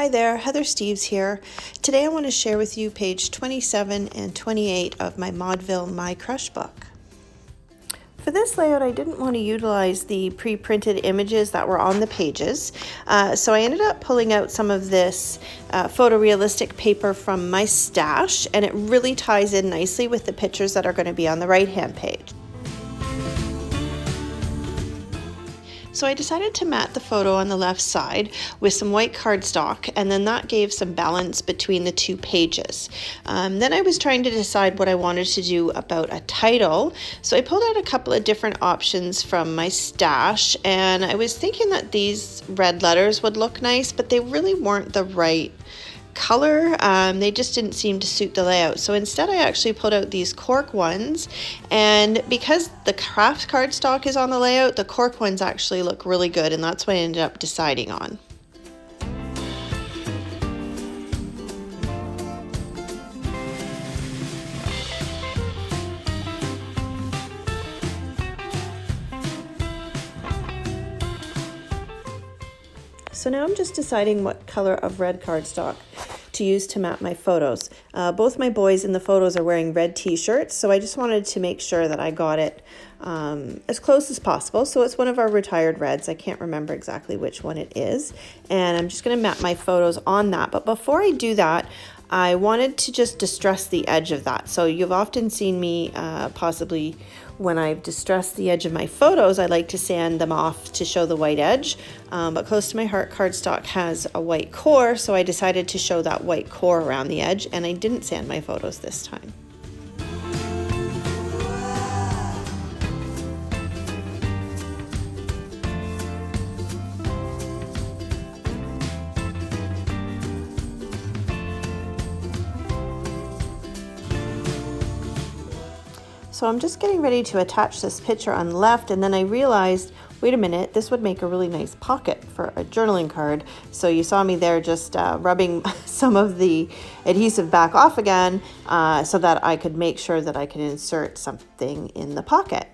Hi there, Heather Steves here. Today I want to share with you page 27 and 28 of my Modville My Crush book. For this layout, I didn't want to utilize the pre-printed images that were on the pages, so I ended up pulling out some of this photorealistic paper from my stash, and it really ties in nicely with the pictures that are going to be on the right-hand page. So I decided to mat the photo on the left side with some white cardstock, and then that gave some balance between the two pages. Then I was trying to decide what I wanted to do about a title, so I pulled out a couple of different options from my stash, and I was thinking that these red letters would look nice, but they really weren't the right color. They just didn't seem to suit the layout. So instead I actually pulled out these cork ones, and because the craft cardstock is on the layout, the cork ones actually look really good, and that's what I ended up deciding on. So now I'm just deciding what color of red cardstock to use to map my photos. Both my boys in the photos are wearing red t-shirts, so I just wanted to make sure that I got it as close as possible. So it's one of our retired reds. I can't remember exactly which one it is. And I'm just going to map my photos on that. But before I do that, I wanted to just distress the edge of that. So you've often seen me possibly when I've distressed the edge of my photos, I like to sand them off to show the white edge. But Close to My Heart cardstock has a white core, so I decided to show that white core around the edge, and I didn't sand my photos this time. So I'm just getting ready to attach this picture on the left, and then I realized, wait a minute, this would make a really nice pocket for a journaling card. So you saw me there just rubbing some of the adhesive back off again so that I could make sure that I could insert something in the pocket.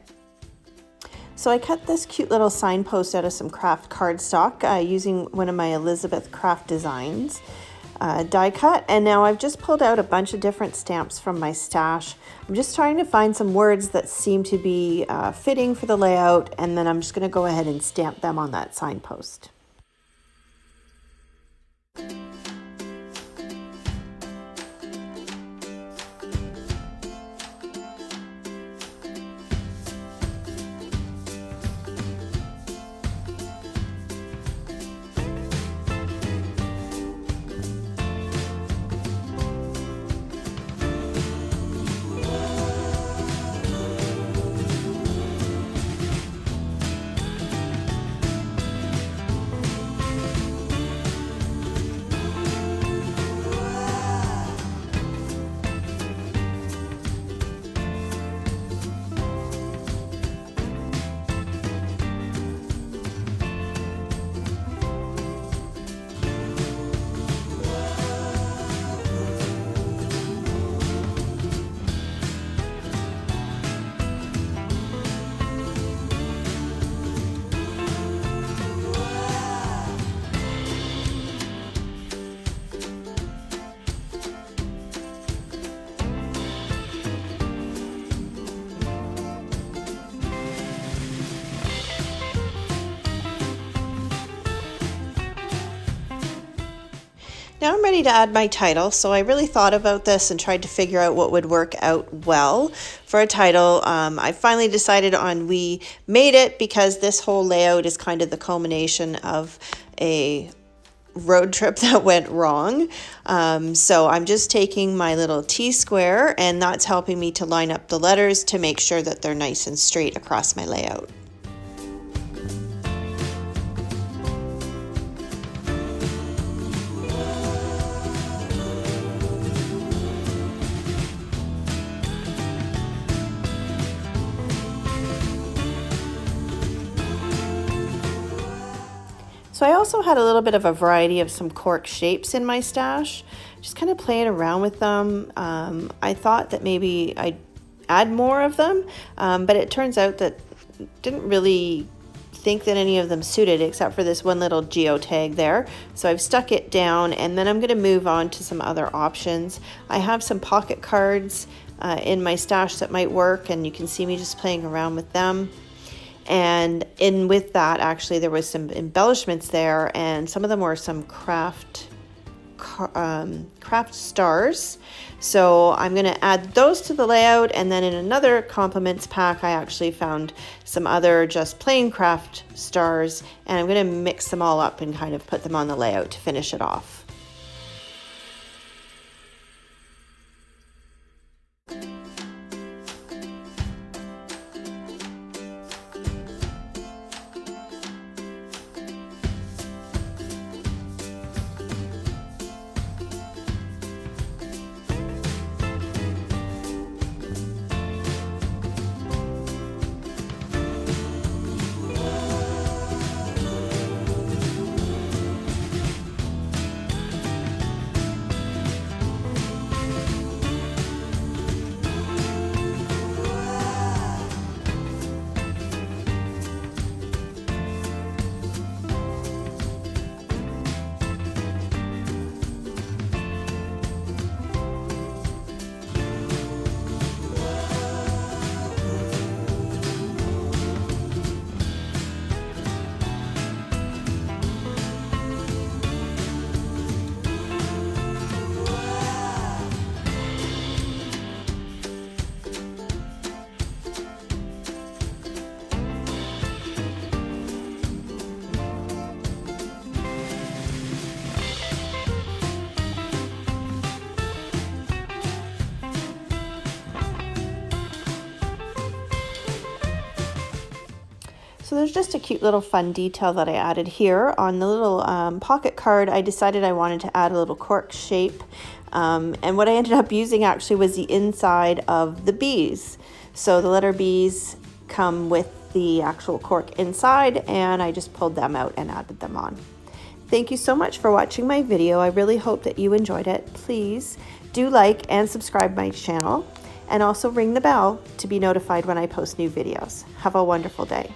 So I cut this cute little signpost out of some craft cardstock using one of my Elizabeth Craft Designs die cut, and now I've just pulled out a bunch of different stamps from my stash. I'm just trying to find some words that seem to be fitting for the layout, and then I'm just going to go ahead and stamp them on that signpost. Now I'm ready to add my title, so I really thought about this and tried to figure out what would work out well for a title. I finally decided on We Made It, because this whole layout is kind of the culmination of a road trip that went wrong. So I'm just taking my little T-square, and that's helping me to line up the letters to make sure that they're nice and straight across my layout. So I also had a little bit of a variety of some cork shapes in my stash, just kind of playing around with them. I thought that maybe I'd add more of them, but it turns out that didn't really think that any of them suited except for this one little geotag there. So I've stuck it down, and then I'm going to move on to some other options. I have some pocket cards in my stash that might work, and you can see me just playing around with them. And in with that, actually, there was some embellishments there, and some of them were some craft stars. So I'm going to add those to the layout, and then in another compliments pack I actually found some other just plain craft stars, and I'm going to mix them all up and kind of put them on the layout to finish it off. So there's just a cute little fun detail that I added here. On the little pocket card, I decided I wanted to add a little cork shape. And what I ended up using actually was the inside of the bees. So the letter B's come with the actual cork inside, and I just pulled them out and added them on. Thank you so much for watching my video. I really hope that you enjoyed it. Please do like and subscribe my channel, and also ring the bell to be notified when I post new videos. Have a wonderful day.